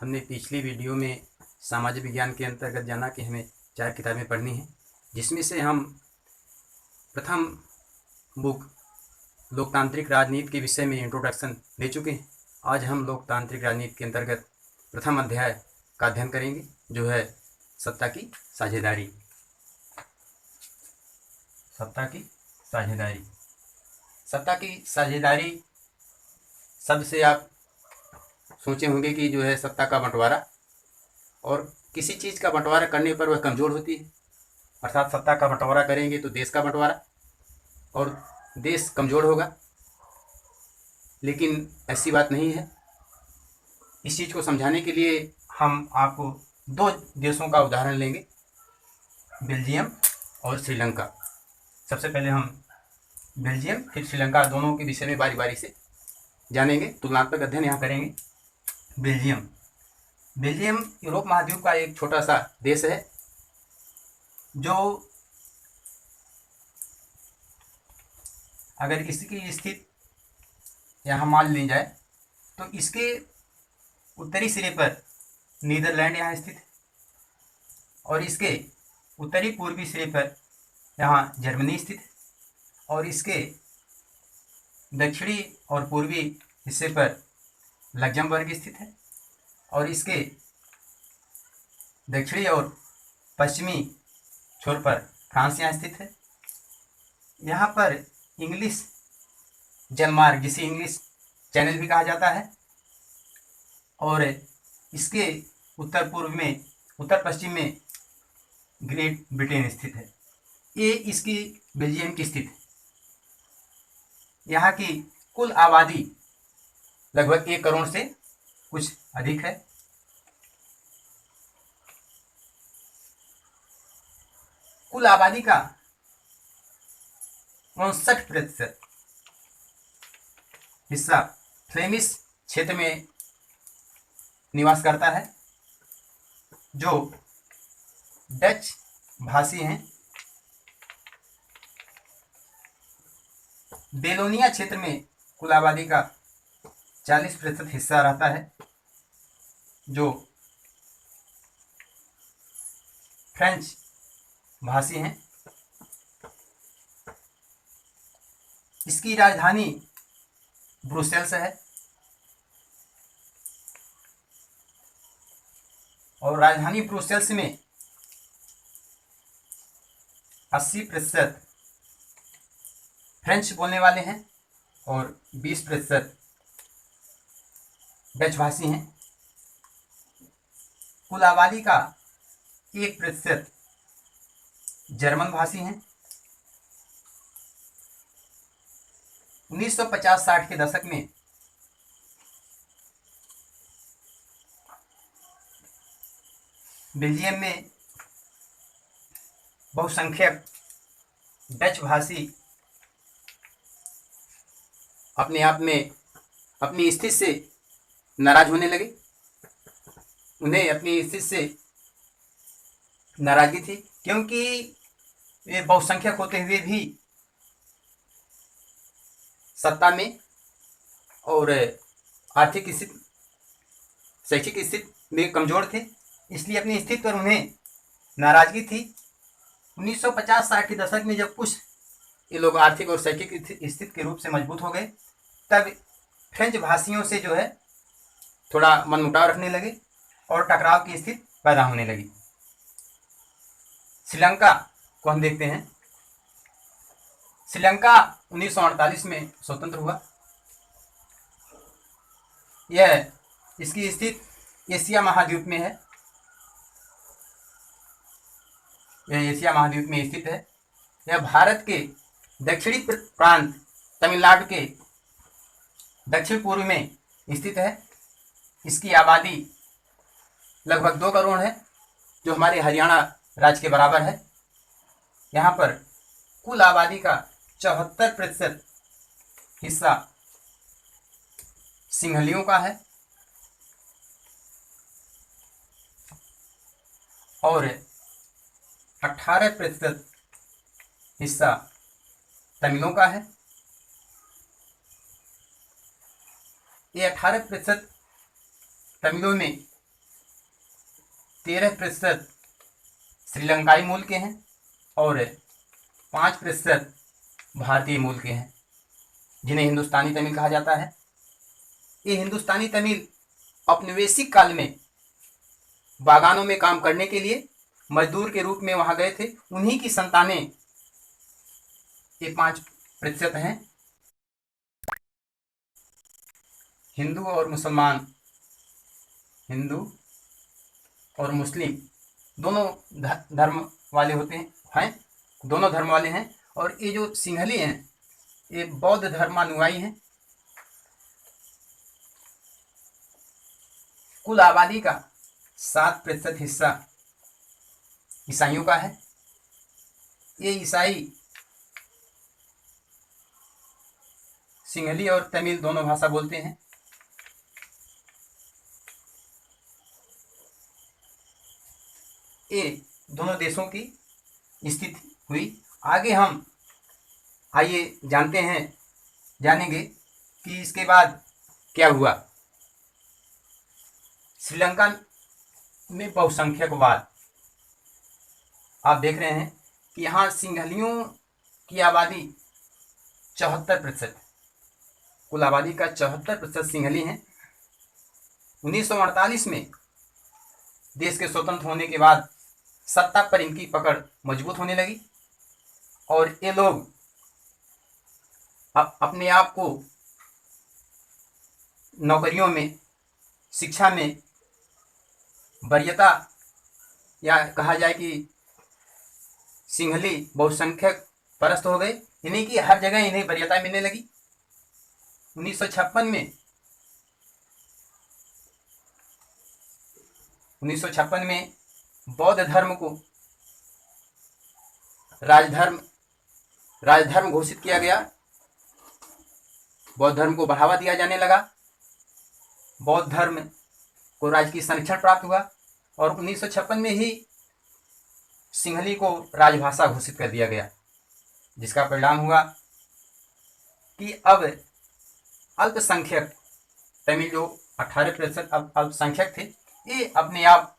हमने पिछली वीडियो में सामाजिक विज्ञान के अंतर्गत जाना कि हमें 4 किताबें पढ़नी हैं, जिसमें से हम प्रथम बुक लोकतांत्रिक राजनीति के विषय में इंट्रोडक्शन ले चुके हैं। आज हम लोकतांत्रिक राजनीति के अंतर्गत प्रथम अध्याय का अध्ययन करेंगे, जो है सत्ता की साझेदारी। सत्ता की साझेदारी। सत्ता की साझेदारी शब्द से आप सोचे होंगे कि जो है सत्ता का बंटवारा, और किसी चीज़ का बंटवारा करने पर वह कमज़ोर होती है। अर्थात सत्ता का बंटवारा करेंगे तो देश का बंटवारा, और देश कमज़ोर होगा। लेकिन ऐसी बात नहीं है। इस चीज़ को समझाने के लिए हम आपको 2 देशों का उदाहरण लेंगे, बेल्जियम और श्रीलंका। सबसे पहले हम बेल्जियम फिर श्रीलंका दोनों के विषय में बारी बारी से जानेंगे, तुलनात्मक अध्ययन यहाँ करेंगे। बेल्जियम बेल्जियम यूरोप महाद्वीप का एक छोटा सा देश है, जो अगर इसकी स्थिति यहाँ मान ली जाए तो इसके उत्तरी सिरे पर नीदरलैंड यहाँ स्थित है, और इसके उत्तरी पूर्वी सिरे पर यहाँ जर्मनी स्थित है, और इसके दक्षिणी और पूर्वी हिस्से पर लग्जमबर्ग स्थित है, और इसके दक्षिणी और पश्चिमी छोर पर फ्रांस यहाँ स्थित है। यहाँ पर इंग्लिश जलमार्ग, जिसे इंग्लिश चैनल भी कहा जाता है, और इसके उत्तर पश्चिम में ग्रेट ब्रिटेन स्थित है। ये इसकी बेल्जियम की स्थिति है। यहाँ की कुल आबादी लगभग 1 करोड़ से कुछ अधिक है। कुल आबादी का 59% हिस्सा फ्लेमिश क्षेत्र में निवास करता है, जो डच भाषी हैं। बेलोनिया क्षेत्र में कुल आबादी का 40% हिस्सा रहता है, जो फ्रेंच भाषी हैं। इसकी राजधानी ब्रुसेल्स है, और राजधानी ब्रुसेल्स में 80% फ्रेंच बोलने वाले हैं और 20% डच भाषी हैं। कुल आबादी का 1% जर्मन भाषी हैं। 1950-60 के दशक में बेल्जियम में बहुसंख्यक डच भाषी अपने आप में अपनी स्थिति से नाराज होने लगे। उन्हें अपनी स्थिति से नाराजगी थी, क्योंकि वे बहुसंख्यक होते हुए भी सत्ता में और आर्थिक स्थिति, शैक्षिक स्थिति में कमज़ोर थे। इसलिए अपनी स्थिति पर उन्हें नाराजगी थी। 1950-60 के दशक में जब कुछ ये लोग आर्थिक और शैक्षिक स्थिति के रूप से मजबूत हो गए, तब फ्रेंच भाषियों से जो है थोड़ा मनमुटाव रखने लगे और टकराव की स्थिति पैदा होने लगी। श्रीलंका को हम देखते हैं। श्रीलंका 1948 में स्वतंत्र हुआ। यह इसकी स्थिति एशिया महाद्वीप में है। यह एशिया महाद्वीप में स्थित है। यह भारत के दक्षिणी प्रांत तमिलनाडु के दक्षिण पूर्व में स्थित है। इसकी आबादी लगभग 2 करोड़ है, जो हमारे हरियाणा राज्य के बराबर है। यहाँ पर कुल आबादी का 74% हिस्सा सिंहलियों का है, और 18% हिस्सा तमिलों का है। ये 18% तमिलों में 13% श्रीलंकाई मूल के हैं और 5% भारतीय मूल के हैं, जिन्हें हिंदुस्तानी तमिल कहा जाता है। ये हिंदुस्तानी तमिल औपनिवेशिक काल में बागानों में काम करने के लिए मजदूर के रूप में वहां गए थे। उन्हीं की संतानें ये 5% हैं। हिंदू और मुसलमान, हिंदू और मुस्लिम दोनों धर्म वाले होते हैं, दोनों धर्म वाले हैं। और ये जो सिंहली हैं ये बौद्ध धर्मानुयायी हैं। कुल आबादी का 7% हिस्सा ईसाइयों का है। ये ईसाई सिंहली और तमिल दोनों भाषा बोलते हैं। ये दोनों देशों की स्थिति हुई। आगे हम आइए जानेंगे कि इसके बाद क्या हुआ। श्रीलंका में बहुसंख्यकवाद, आप देख रहे हैं कि यहाँ सिंहलियों की आबादी 74%, कुल आबादी का 74% सिंहली हैं। 1948 में देश के स्वतंत्र होने के बाद सत्ता पर इनकी पकड़ मजबूत होने लगी और ये लोग अपने आप को नौकरियों में, शिक्षा में वरीयता, या कहा जाए कि सिंहली बहुसंख्यक परस्त हो गए। यानी कि हर जगह इन्हें वरीयता मिलने लगी। 1956 में बौद्ध धर्म को राजधर्म घोषित किया गया। बौद्ध धर्म को बढ़ावा दिया जाने लगा। बौद्ध धर्म को राजकीय संरक्षण प्राप्त हुआ और 1956 में ही सिंहली को राजभाषा घोषित कर दिया गया, जिसका परिणाम हुआ कि अब अल्पसंख्यक तमिल जो 18% अल्पसंख्यक थे, ये अपने आप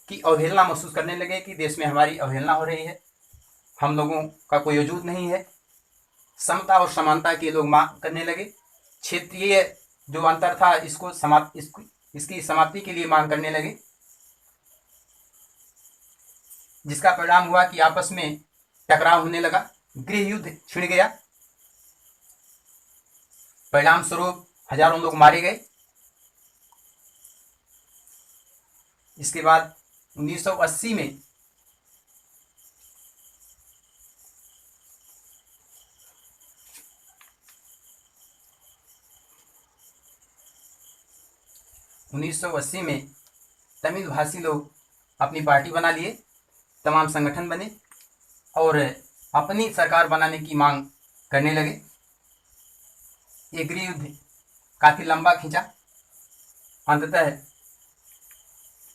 की अवहेलना महसूस करने लगे कि देश में हमारी अवहेलना हो रही है, हम लोगों का कोई वजूद नहीं है। समता और समानता के लोग मांग करने लगे। क्षेत्रीय जो अंतर था इसकी समाप्ति के लिए मांग करने लगे, जिसका परिणाम हुआ कि आपस में टकराव होने लगा, गृह युद्ध छिड़ गया। परिणाम स्वरूप हजारों लोग मारे गए। इसके बाद 1980 में तमिल भाषी लोग अपनी पार्टी बना लिए, तमाम संगठन बने और अपनी सरकार बनाने की मांग करने लगे। ये गृह युद्ध काफ़ी लंबा खींचा। अंततः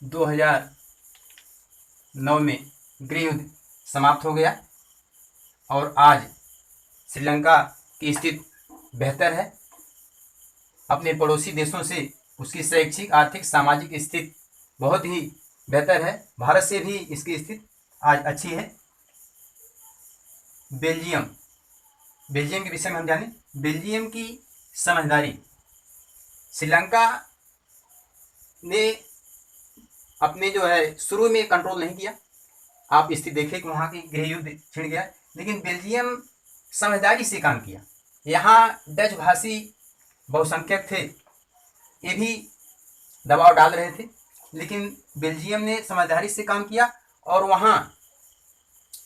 2009 में गृह युद्ध समाप्त हो गया और आज श्रीलंका की स्थिति बेहतर है। अपने पड़ोसी देशों से उसकी शैक्षिक, आर्थिक, सामाजिक स्थिति बहुत ही बेहतर है। भारत से भी इसकी स्थिति आज अच्छी है। बेल्जियम के विषय में हम जानें। बेल्जियम की समझदारी। श्रीलंका ने अपने जो है शुरू में कंट्रोल नहीं किया। आप स्थिति देखें कि वहाँ की गृह युद्ध छिड़ गया, लेकिन बेल्जियम समझदारी से काम किया। यहाँ डच भाषी बहुसंख्यक थे, ये भी दबाव डाल रहे थे, लेकिन बेल्जियम ने समझदारी से काम किया और वहाँ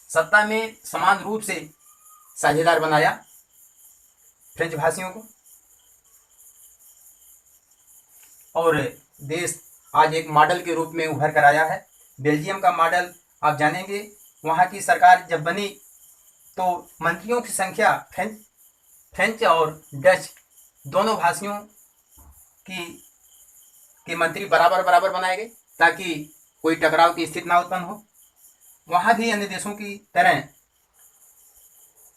सत्ता में समान रूप से साझेदार बनाया फ्रेंच भाषियों को और देश आज एक मॉडल के रूप में उभर कर आया है। बेल्जियम का मॉडल आप जानेंगे। वहाँ की सरकार जब बनी तो मंत्रियों की संख्या फ्रेंच और डच दोनों भाषियों के मंत्री बराबर बनाए गए ताकि कोई टकराव की स्थिति ना उत्पन्न हो। वहाँ भी अन्य देशों की तरह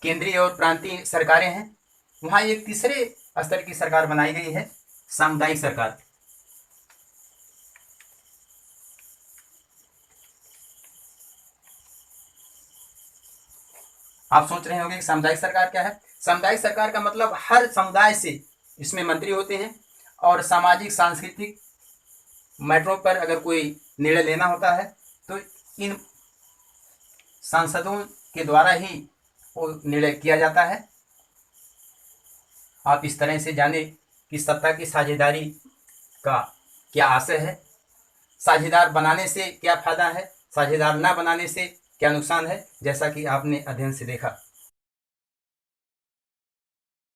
केंद्रीय और प्रांतीय सरकारें हैं। वहाँ एक तीसरे स्तर की सरकार बनाई गई है, सामुदायिक सरकार। आप सोच रहे होंगे कि सामुदायिक सरकार क्या है। सामुदायिक सरकार का मतलब हर समुदाय से इसमें मंत्री होते हैं और सामाजिक सांस्कृतिक मैटरों पर अगर कोई निर्णय लेना होता है तो इन सांसदों के द्वारा ही वो निर्णय किया जाता है। आप इस तरह से जाने कि सत्ता की साझेदारी का क्या आशय है, साझेदार बनाने से क्या फायदा है, साझेदार ना बनाने से क्या नुकसान है, जैसा कि आपने अध्ययन से देखा।